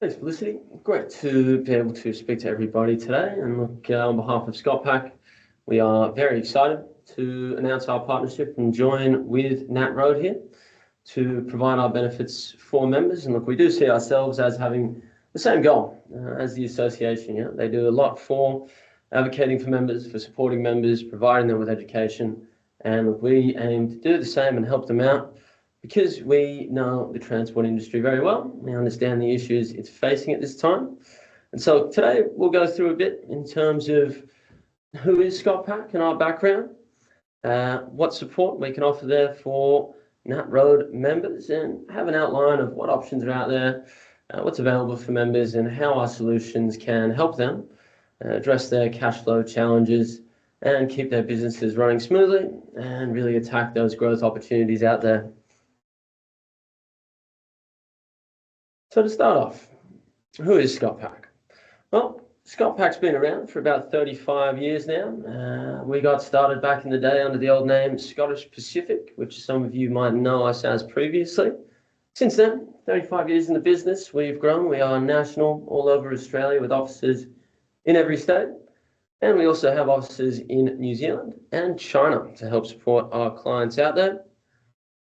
Thanks, Felicity. Great to be able to speak to everybody today. And look, on behalf of ScotPac, we are very excited to announce our partnership and join with Nat Road here to provide our benefits for members. And look, we do see ourselves as having the same goal as the association. Yeah? They do a lot for advocating for members, for supporting members, providing them with education. And look, we aim to do the same and help them out, because we know the transport industry very well. We understand the issues it's facing at this time. And so today we'll go through a bit in terms of who is ScotPac and our background, what support we can offer there for Nat Road members, and have an outline of what options are out there, what's available for members, and how our solutions can help them address their cash flow challenges and keep their businesses running smoothly and really attack those growth opportunities out there. So to start off, who is ScotPac? Well, ScotPac's been around for about 35 years now. We got started back in the day under the old name Scottish Pacific, which some of you might know us as previously. Since then, 35 years in the business, we've grown. We are national all over Australia with offices in every state. And we also have offices in New Zealand and China to help support our clients out there.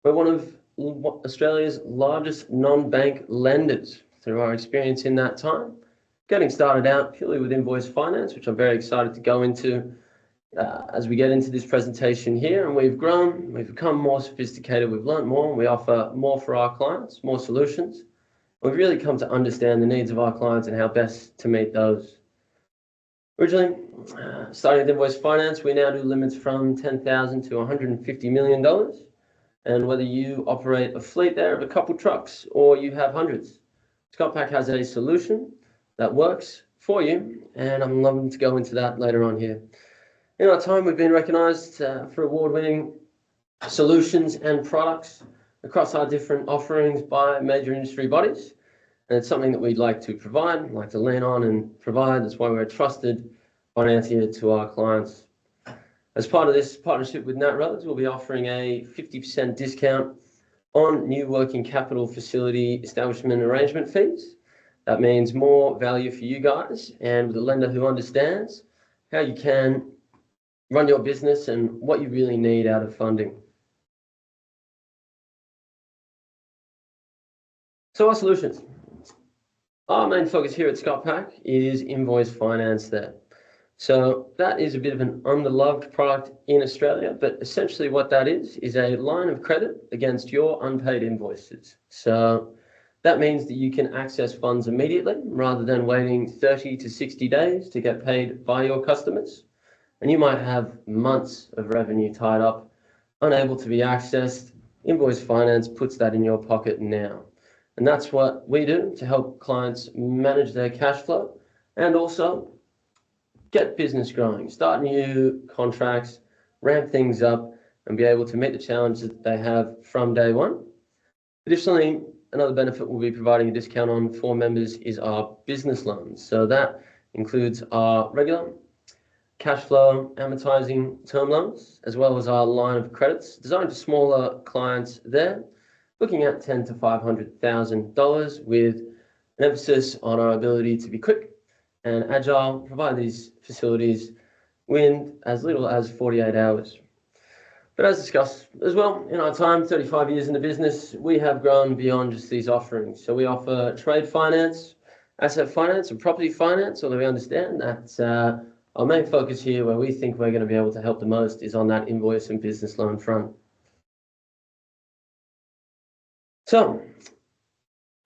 We're one of Australia's largest non-bank lenders through our experience in that time. Getting started out purely with Invoice Finance, which I'm very excited to go into as we get into this presentation here. And we've grown, we've become more sophisticated, we've learned more, and we offer more for our clients, more solutions. We've really come to understand the needs of our clients and how best to meet those. Originally, starting with Invoice Finance, we now do limits from $10,000 to $150 million. And whether you operate a fleet there of a couple trucks or you have hundreds, ScotPac has a solution that works for you, and I'm loving to go into that later on here. In our time, we've been recognised for award-winning solutions and products across our different offerings by major industry bodies, and it's something that we'd like to provide, like to lean on and provide. That's why we're a trusted financier to our clients. As part of this partnership with Nat Roads, we'll be offering a 50% discount on new working capital facility establishment arrangement fees. That means more value for you guys, and with a lender who understands how you can run your business and what you really need out of funding. So our solutions. Our main focus here at ScotPac is Invoice Finance there. So that is a bit of an underloved product in Australia, but essentially what that is a line of credit against your unpaid invoices. So that means that you can access funds immediately rather than waiting 30 to 60 days to get paid by your customers. And you might have months of revenue tied up, unable to be accessed. Invoice Finance puts that in your pocket now. And that's what we do to help clients manage their cash flow and also get business growing, start new contracts, ramp things up, and be able to meet the challenges that they have from day one. Additionally, another benefit we'll be providing a discount on for members is our business loans. So that includes our regular cash flow amortizing term loans, as well as our line of credits designed for smaller clients there, looking at $10,000 to $500,000 with an emphasis on our ability to be quick and agile, provide these facilities in as little as 48 hours. But as discussed as well, in our time, 35 years in the business, we have grown beyond just these offerings. So we offer trade finance, asset finance, and property finance, although we understand that our main focus here, where we think we're going to be able to help the most, is on that invoice and business loan front. So,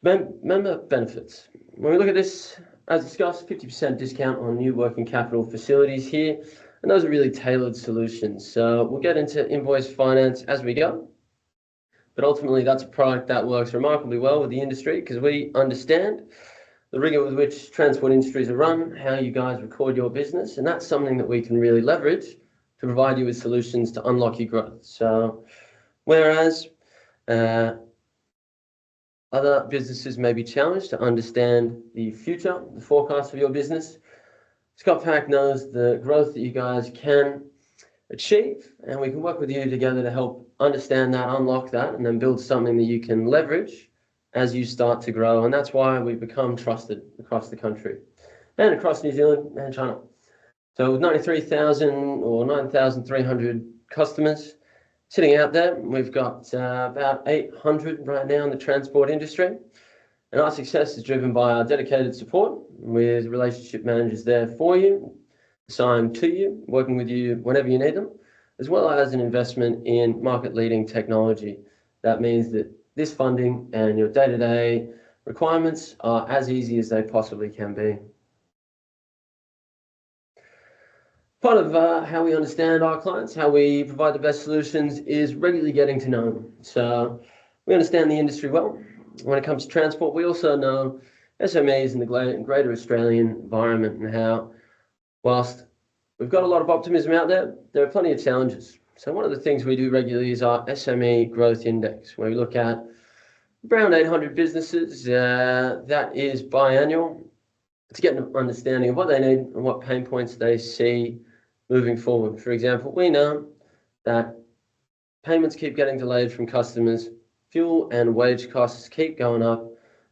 member benefits. When we look at this, as discussed, 50% discount on new working capital facilities here, and those are really tailored solutions. So we'll get into Invoice Finance as we go, but ultimately that's a product that works remarkably well with the industry because we understand the rigor with which transport industries are run, how you guys record your business, and that's something that we can really leverage to provide you with solutions to unlock your growth. So whereas other businesses may be challenged to understand the future, the forecast of your business, ScotPac knows the growth that you guys can achieve, and we can work with you together to help understand that, unlock that, and then build something that you can leverage as you start to grow. And that's why we've become trusted across the country and across New Zealand and China. So with 93,000 or 9,300 customers sitting out there, we've got about 800 right now in the transport industry. And our success is driven by our dedicated support with relationship managers there for you, assigned to you, working with you whenever you need them, as well as an investment in market-leading technology. That means that this funding and your day-to-day requirements are as easy as they possibly can be. Part of how we understand our clients, how we provide the best solutions, is regularly getting to know them. So we understand the industry well. When it comes to transport, we also know SMEs in the greater Australian environment and how, whilst we've got a lot of optimism out there, there are plenty of challenges. So one of the things we do regularly is our SME Growth Index, where we look at around 800 businesses. That is biannual, to get an understanding of what they need and what pain points they see moving forward. For example, we know that payments keep getting delayed from customers, fuel and wage costs keep going up,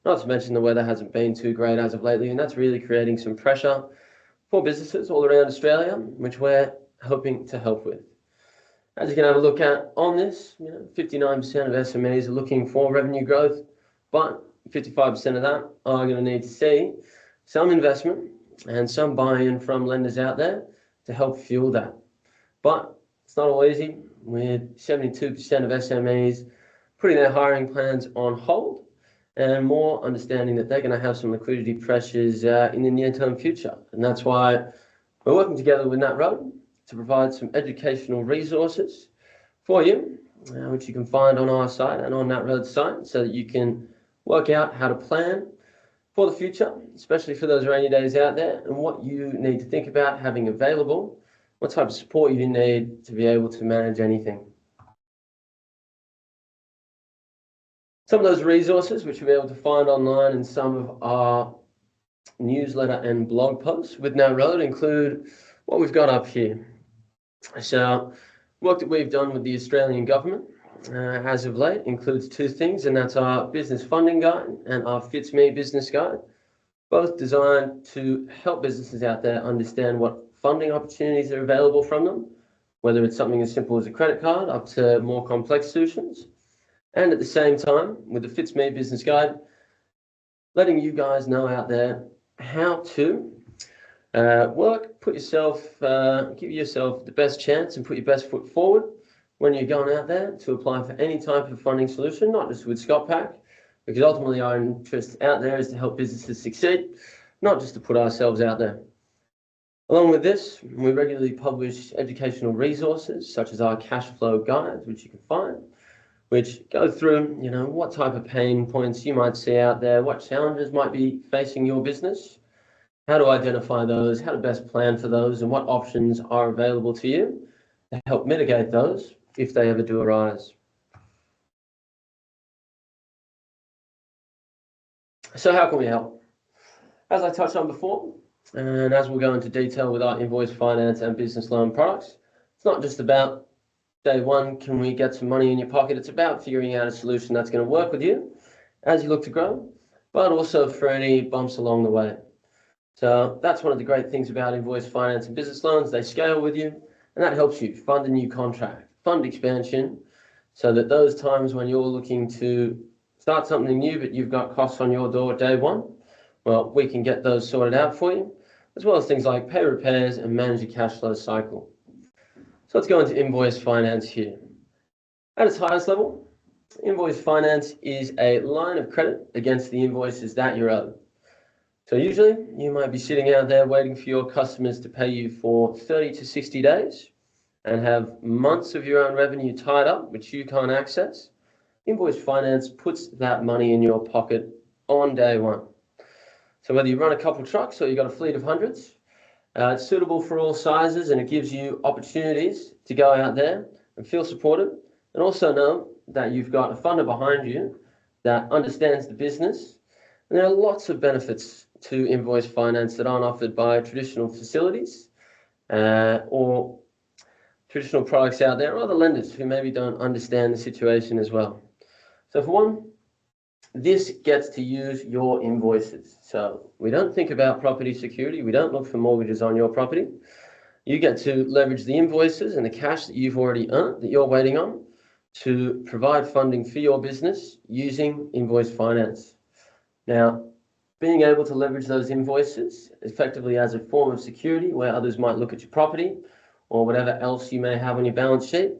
not to mention the weather hasn't been too great as of lately, and that's really creating some pressure for businesses all around Australia, which we're hoping to help with. As you can have a look at on this, 59% of SMEs are looking for revenue growth, but 55% of that are going to need to see some investment and some buy-in from lenders out there to help fuel that. But it's not all easy, with 72% of SMEs putting their hiring plans on hold and more understanding that they're going to have some liquidity pressures in the near-term future. And that's why we're working together with Nat Road to provide some educational resources for you, which you can find on our site and on Nat Road's site, so that you can work out how to plan for the future, especially for those rainy days out there, and what you need to think about having available, what type of support you need to be able to manage anything. Some of those resources which you'll be able to find online in some of our newsletter and blog posts with Nat Road include what we've got up here. So work that we've done with the Australian government as of late includes two things, and that's our business funding guide and our Fits Me business guide, both designed to help businesses out there understand what funding opportunities are available from them, whether it's something as simple as a credit card up to more complex solutions. And at the same time, with the Fits Me business guide, letting you guys know out there how to work, give yourself the best chance and put your best foot forward when you're going out there to apply for any type of funding solution, not just with ScotPac, because ultimately our interest out there is to help businesses succeed, not just to put ourselves out there. Along with this, we regularly publish educational resources such as our cash flow guides, which you can find, which go through, what type of pain points you might see out there, what challenges might be facing your business, how to identify those, how to best plan for those, and what options are available to you to help mitigate those if they ever do arise. So how can we help? As I touched on before, and as we'll go into detail with our Invoice Finance and business loan products, it's not just about day one, can we get some money in your pocket? It's about figuring out a solution that's going to work with you as you look to grow, but also for any bumps along the way. So that's one of the great things about Invoice Finance and business loans. They scale with you, and that helps you fund a new contract, fund expansion, so that those times when you're looking to start something new, but you've got costs on your door day one, well, we can get those sorted out for you, as well as things like pay repairs and manage your cash flow cycle. So let's go into Invoice Finance here. At its highest level, Invoice Finance is a line of credit against the invoices that you're owed. So usually you might be sitting out there waiting for your customers to pay you for 30 to 60 days and have months of your own revenue tied up, which you can't access. Invoice Finance puts that money in your pocket on day one. So whether you run a couple trucks or you've got a fleet of hundreds, it's suitable for all sizes, and it gives you opportunities to go out there and feel supported, and also know that you've got a funder behind you that understands the business. And there are lots of benefits to Invoice Finance that aren't offered by traditional facilities or traditional products out there, or other lenders who maybe don't understand the situation as well. So for one, this gets to use your invoices. So we don't think about property security. We don't look for mortgages on your property. You get to leverage the invoices and the cash that you've already earned, that you're waiting on, to provide funding for your business using Invoice Finance. Now, being able to leverage those invoices effectively as a form of security where others might look at your property or whatever else you may have on your balance sheet,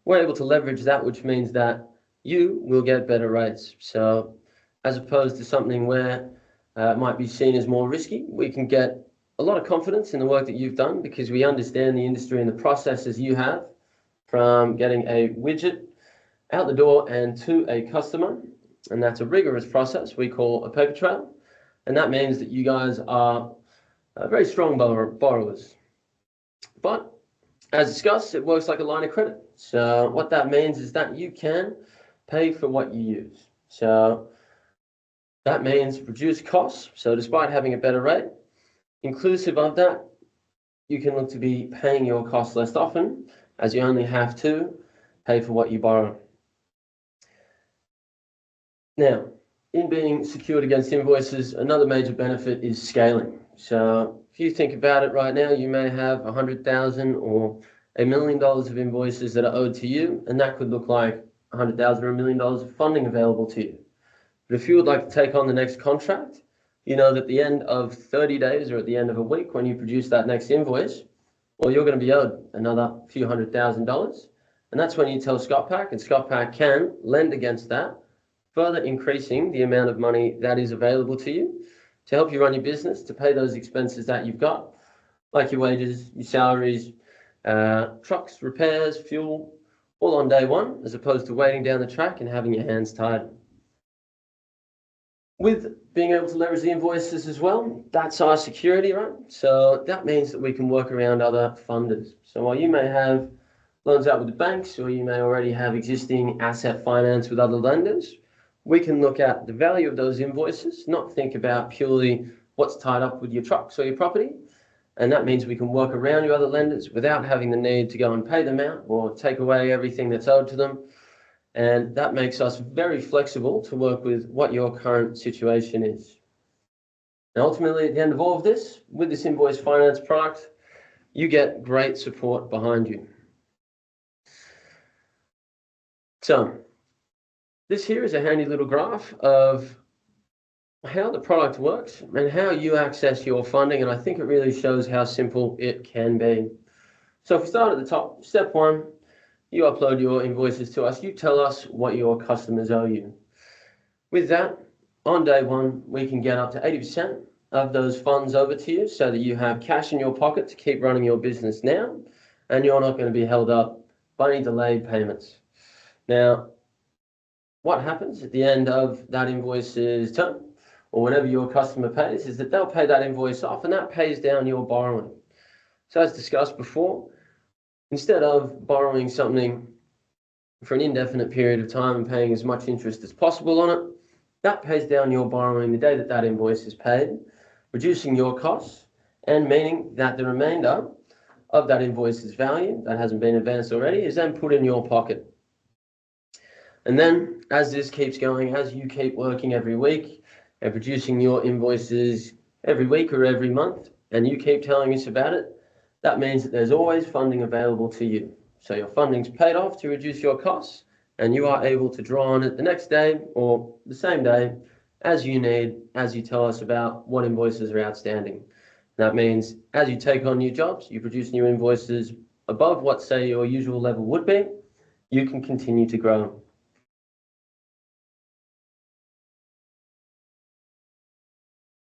we're able to leverage that, which means that you will get better rates. So as opposed to something where it might be seen as more risky, we can get a lot of confidence in the work that you've done because we understand the industry and the processes you have from getting a widget out the door and to a customer. And that's a rigorous process we call a paper trail. And that means that you guys are very strong borrowers. But as discussed, it works like a line of credit. So what that means is that you can pay for what you use. So that means reduce costs. So despite having a better rate, inclusive of that, you can look to be paying your costs less often as you only have to pay for what you borrow. Now, in being secured against invoices, another major benefit is scaling. So if you think about it right now, you may have 100,000 or $1 million of invoices that are owed to you, and that could look like 100,000 or $1 million of funding available to you. But if you would like to take on the next contract, you know that at the end of 30 days or at the end of a week, when you produce that next invoice, well, you're going to be owed another few $100,000. And that's when you tell ScotPac, and ScotPac can lend against that, further increasing the amount of money that is available to you to help you run your business, to pay those expenses that you've got, like your wages, your salaries, trucks, repairs, fuel, all on day one, as opposed to waiting down the track and having your hands tied. With being able to leverage the invoices as well, that's our security, right? So that means that we can work around other funders. So while you may have loans out with the banks, or you may already have existing asset finance with other lenders, we can look at the value of those invoices, not think about purely what's tied up with your trucks or your property. And that means we can work around your other lenders without having the need to go and pay them out or take away everything that's owed to them. And that makes us very flexible to work with what your current situation is. And ultimately, at the end of all of this, with this Invoice Finance product, you get great support behind you. So this here is a handy little graph of how the product works and how you access your funding. And I think it really shows how simple it can be. So if we start at the top, step one, you upload your invoices to us. You tell us what your customers owe you. With that, on day one, we can get up to 80% of those funds over to you so that you have cash in your pocket to keep running your business now, and you're not going to be held up by any delayed payments. Now, what happens at the end of that invoice's term, or whenever your customer pays, is that they'll pay that invoice off, and that pays down your borrowing. So as discussed before, instead of borrowing something for an indefinite period of time and paying as much interest as possible on it, that pays down your borrowing the day that that invoice is paid, reducing your costs and meaning that the remainder of that invoice's value that hasn't been advanced already is then put in your pocket. And then as this keeps going, as you keep working every week and producing your invoices every week or every month, and you keep telling us about it, that means that there's always funding available to you. So your funding's paid off to reduce your costs, and you are able to draw on it the next day or the same day as you need, as you tell us about what invoices are outstanding. That means as you take on new jobs, you produce new invoices above what, say, your usual level would be, you can continue to grow.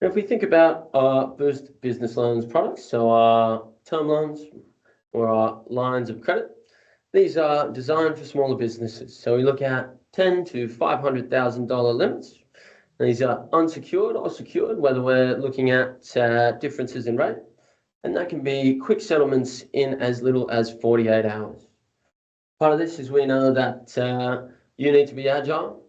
Now, if we think about our Boost Business Loans products, so our term loans or our lines of credit, these are designed for smaller businesses. So we look at $10,000 to $500,000 limits. These are unsecured or secured, whether we're looking at differences in rate, and that can be quick settlements in as little as 48 hours. Part of this is we know that you need to be agile.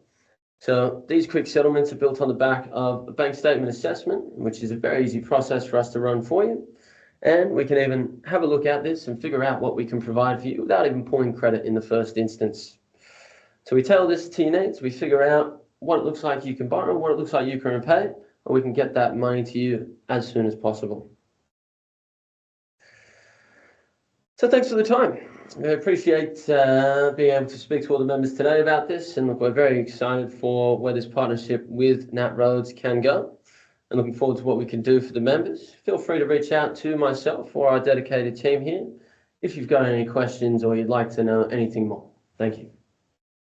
So these quick settlements are built on the back of a bank statement assessment, which is a very easy process for us to run for you. And we can even have a look at this and figure out what we can provide for you without even pulling credit in the first instance. So we tailor this to your needs. We figure out what it looks like you can borrow, what it looks like you can repay, and we can get that money to you as soon as possible. So thanks for the time. I appreciate being able to speak to all the members today about this, and look, we're very excited for where this partnership with Nat Roads can go, and looking forward to what we can do for the members. Feel free to reach out to myself or our dedicated team here if you've got any questions or you'd like to know anything more. Thank you.